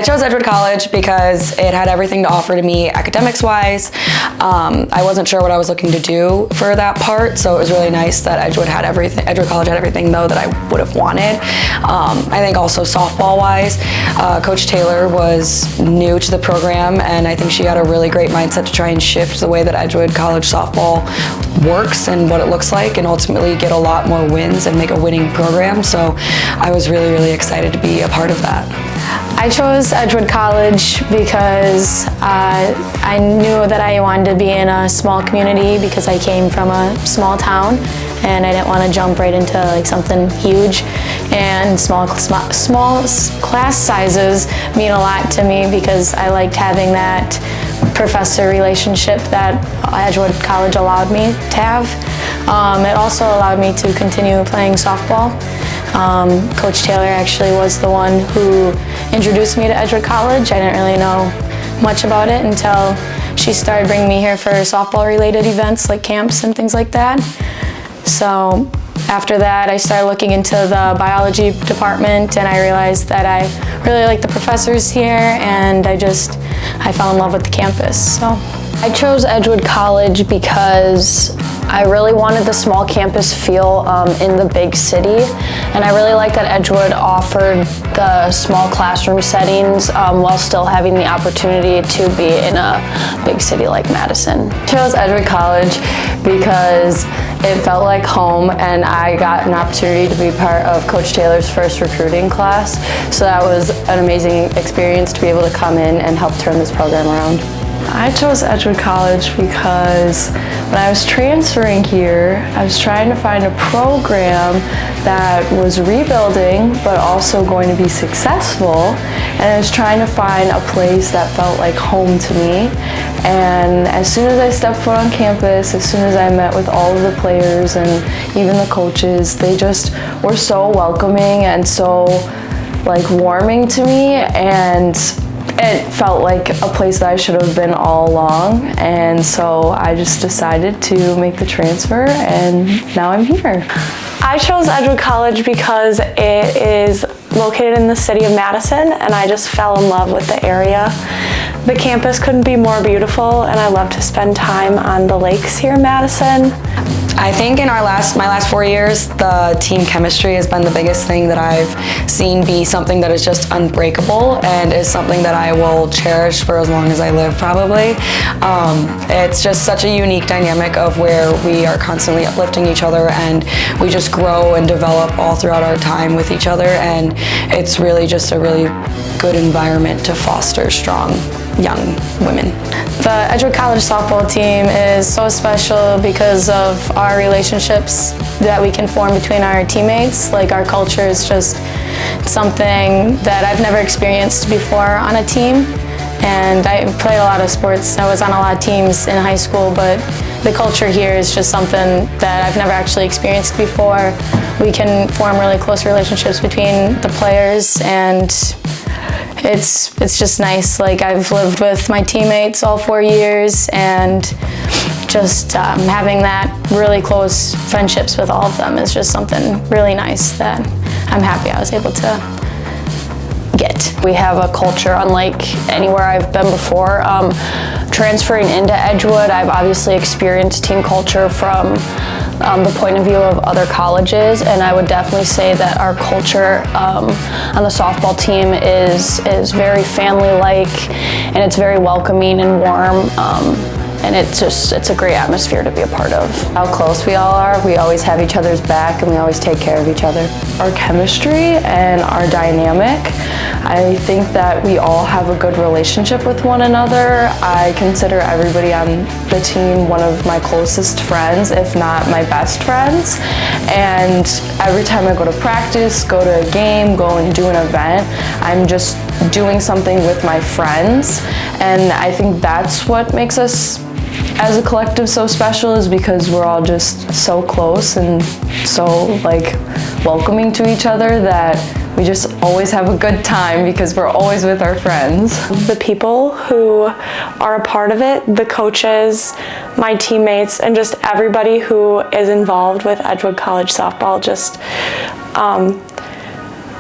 I chose Edgewood College because it had everything to offer to me academics-wise. I wasn't sure what I was looking to do for that part, so it was really nice that Edgewood College had everything though that I would have wanted. I think also softball-wise, Coach Taylor was new to the program, and I think she had a really great mindset to try and shift the way that Edgewood College softball works and what it looks like, and ultimately get a lot more wins and make a winning program. So I was really, really excited to be a part of that. I chose Edgewood College because I knew that I wanted to be in a small community because I came from a small town and I didn't want to jump right into like something huge. And small class sizes mean a lot to me because I liked having that professor relationship that Edgewood College allowed me to have. It also allowed me to continue playing softball. Coach Taylor actually was the one who introduced me to Edgewood College. I didn't really know much about it until she started bringing me here for softball related events like camps and things like that. So after that, I started looking into the biology department and I realized that I really liked the professors here and I fell in love with the campus. So I chose Edgewood College because I really wanted the small campus feel in the big city, and I really liked that Edgewood offered the small classroom settings while still having the opportunity to be in a big city like Madison. I chose Edgewood College because it felt like home, and I got an opportunity to be part of Coach Taylor's first recruiting class, so that was an amazing experience to be able to come in and help turn this program around. I chose Edgewood College because when I was transferring here, I was trying to find a program that was rebuilding but also going to be successful, and I was trying to find a place that felt like home to me. And as soon as I stepped foot on campus, as soon as I met with all of the players and even the coaches, they just were so welcoming and so like warming to me, and it felt like a place that I should have been all along, and so I just decided to make the transfer, and now I'm here. I chose Edgewood College because it is located in the city of Madison, and I just fell in love with the area. The campus couldn't be more beautiful, and I love to spend time on the lakes here in Madison. I think in my last 4 years, the team chemistry has been the biggest thing that I've seen be something that is just unbreakable and is something that I will cherish for as long as I live, probably. It's just such a unique dynamic of where we are constantly uplifting each other and we just grow and develop all throughout our time with each other, and it's really just a really good environment to foster strong young women. The Edgewood College softball team is so special because of our relationships that we can form between our teammates. Like, our culture is just something that I've never experienced before on a team. And I played a lot of sports. I was on a lot of teams in high school, but the culture here is just something that I've never actually experienced before. We can form really close relationships between the players, and it's just nice. Like, I've lived with my teammates all 4 years, and just having that really close friendships with all of them is just something really nice that I'm happy I was able to get. We have a culture unlike anywhere I've been before. Transferring into Edgewood, I've obviously experienced team culture from the point of view of other colleges, and I would definitely say that our culture on the softball team is very family-like, and it's very welcoming and warm. And it's a great atmosphere to be a part of. How close we all are, we always have each other's back and we always take care of each other. Our chemistry and our dynamic, I think that we all have a good relationship with one another. I consider everybody on the team one of my closest friends, if not my best friends. And every time I go to practice, go to a game, go and do an event, I'm just doing something with my friends. And I think that's what makes us as a collective so special, is because we're all just so close and so like welcoming to each other that we just always have a good time because we're always with our friends. The people who are a part of it, the coaches, my teammates, and just everybody who is involved with Edgewood College softball just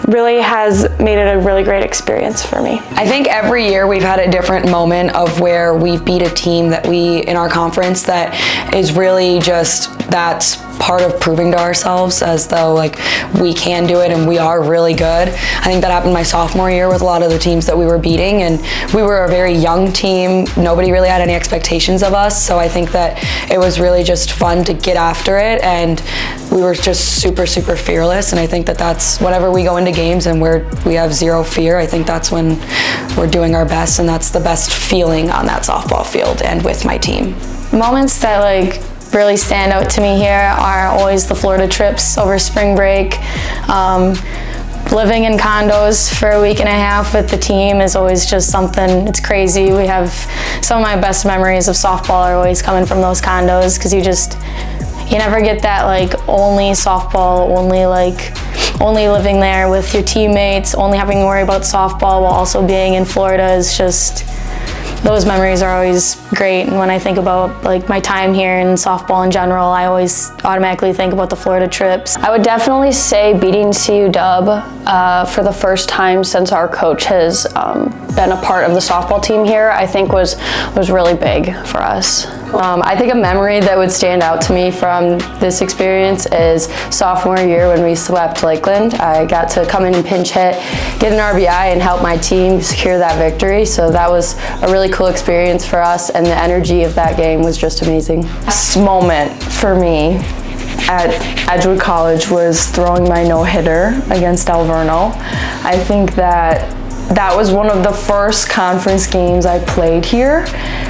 really has made it a really great experience for me. I think every year we've had a different moment of where we've beat a team that in our conference that is really just, that's part of proving to ourselves as though like we can do it and we are really good. I think that happened my sophomore year with a lot of the teams that we were beating, and we were a very young team. Nobody really had any expectations of us, so I think that it was really just fun to get after it, and we were just super fearless. And I think that that's whenever we go into games and we have zero fear, I think that's when we're doing our best, and that's the best feeling on that softball field and with my team. Moments that like really stand out to me here are always the Florida trips over spring break. Living in condos for a week and a half with the team is always just something, it's crazy. We have some of my best memories of softball are always coming from those condos, because you never get that like only softball, only living there with your teammates, only having to worry about softball while also being in Florida is just, those memories are always great. And when I think about like my time here in softball in general, I always automatically think about the Florida trips. I would definitely say beating CU Dub for the first time since our coach has been a part of the softball team here, I think was really big for us. I think a memory that would stand out to me from this experience is sophomore year when we swept Lakeland. I got to come in and pinch hit, get an RBI, and help my team secure that victory. So that was a really cool experience for us, and the energy of that game was just amazing. Best moment for me at Edgewood College was throwing my no-hitter against Alverno. I think that was one of the first conference games I played here.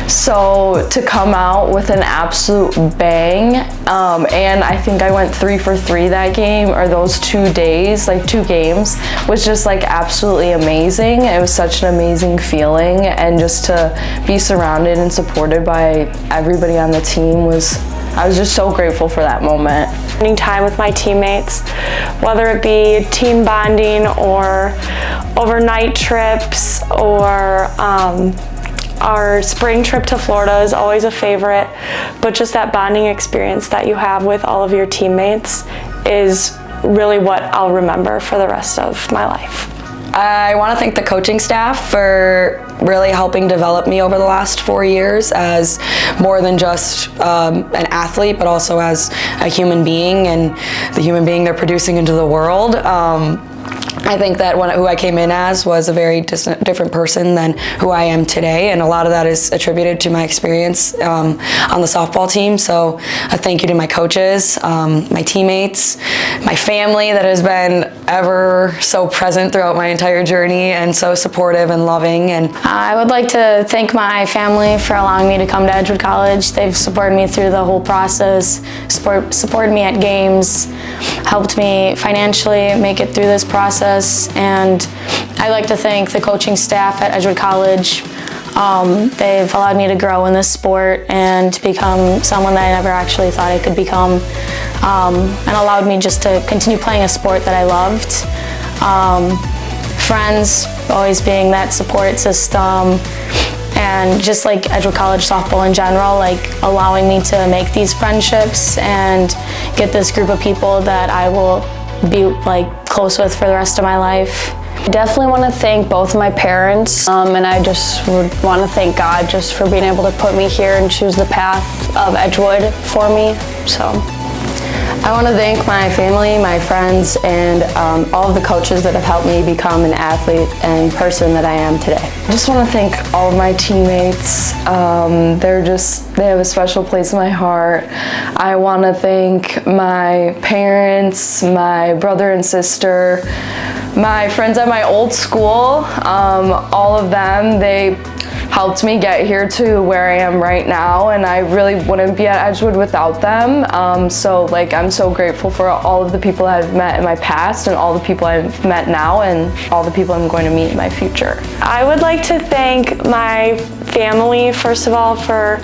So to come out with an absolute bang, and I think I went 3 for 3 that game, or those 2 days, like 2 games, was just like absolutely amazing. It was such an amazing feeling, and just to be surrounded and supported by everybody on the team I was just so grateful for that moment. Spending time with my teammates, whether it be team bonding or overnight trips or our spring trip to Florida is always a favorite, but just that bonding experience that you have with all of your teammates is really what I'll remember for the rest of my life. I want to thank the coaching staff for really helping develop me over the last 4 years as more than just an athlete, but also as a human being and the human being they're producing into the world. I think that who I came in as was a very different person than who I am today, and a lot of that is attributed to my experience on the softball team. So a thank you to my coaches, my teammates, my family that has been ever so present throughout my entire journey and so supportive and loving. And I would like to thank my family for allowing me to come to Edgewood College. They've supported me through the whole process, supported me at games, helped me financially make it through this process, and I'd like to thank the coaching staff at Edgewood College. They've allowed me to grow in this sport and to become someone that I never actually thought I could become, and allowed me just to continue playing a sport that I loved. Friends, always being that support system, and just like Edgewood College softball in general, like allowing me to make these friendships and get this group of people that I will be like close with for the rest of my life. I definitely want to thank both my parents, and I just would want to thank God just for being able to put me here and choose the path of Edgewood for me. So I want to thank my family, my friends, and all of the coaches that have helped me become an athlete and person that I am today. I just want to thank all of my teammates. They have a special place in my heart. I want to thank my parents, my brother and sister, my friends at my old school, all of them. They helped me get here to where I am right now, and I really wouldn't be at Edgewood without them. So like I'm so grateful for all of the people I've met in my past and all the people I've met now and all the people I'm going to meet in my future. I would like to thank my family, first of all, for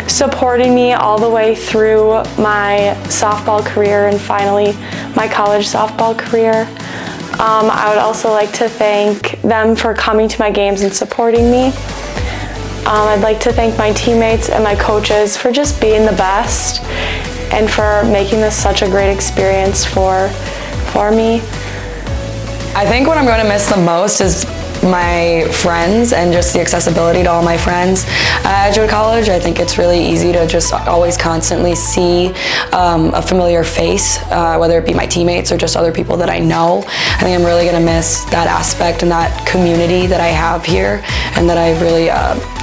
supporting me all the way through my softball career and finally my college softball career. I would also like to thank them for coming to my games and supporting me. I'd like to thank my teammates and my coaches for just being the best and for making this such a great experience for me. I think what I'm going to miss the most is my friends and just the accessibility to all my friends at Edgewood College. I think it's really easy to just always constantly see a familiar face, whether it be my teammates or just other people that I know. I think I'm really going to miss that aspect and that community that I have here and that I've really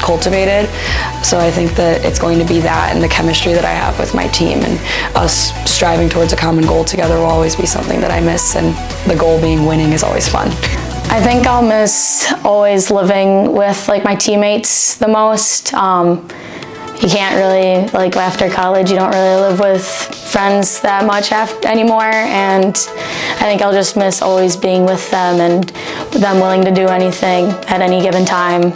cultivated. So I think that it's going to be that and the chemistry that I have with my team, and us striving towards a common goal together will always be something that I miss, and the goal being winning is always fun. I think I'll miss always living with like my teammates the most. You can't really, like after college, you don't really live with friends that much anymore, and I think I'll just miss always being with them and them willing to do anything at any given time.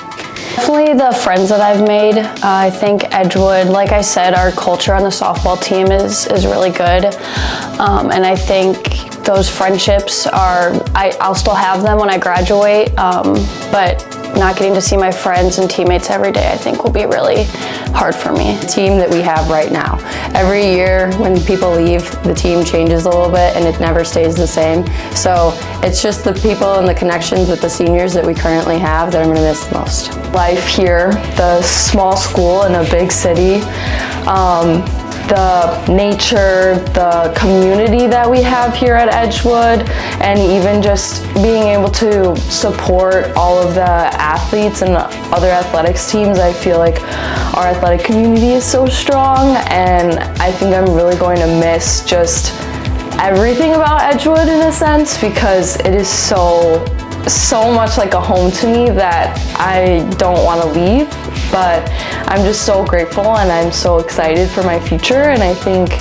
Definitely the friends that I've made. I think Edgewood, like I said, our culture on the softball team is really good, and I think those friendships I'll still have them when I graduate, but not getting to see my friends and teammates every day, I think will be really hard for me. The team that we have right now. Every year when people leave, the team changes a little bit and it never stays the same. So it's just the people and the connections with the seniors that we currently have that I'm gonna miss the most. Life here, the small school in a big city, the nature, the community that we have here at Edgewood, and even just being able to support all of the athletes and other athletics teams. I feel like our athletic community is so strong, and I think I'm really going to miss just everything about Edgewood in a sense, because it is so much like a home to me that I don't want to leave. But I'm just so grateful and I'm so excited for my future, and I think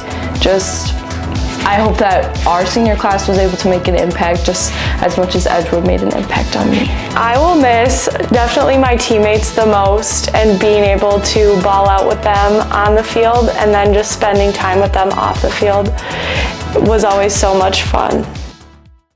I hope that our senior class was able to make an impact just as much as Edgewood made an impact on me. I will miss definitely my teammates the most, and being able to ball out with them on the field and then just spending time with them off the field was always so much fun.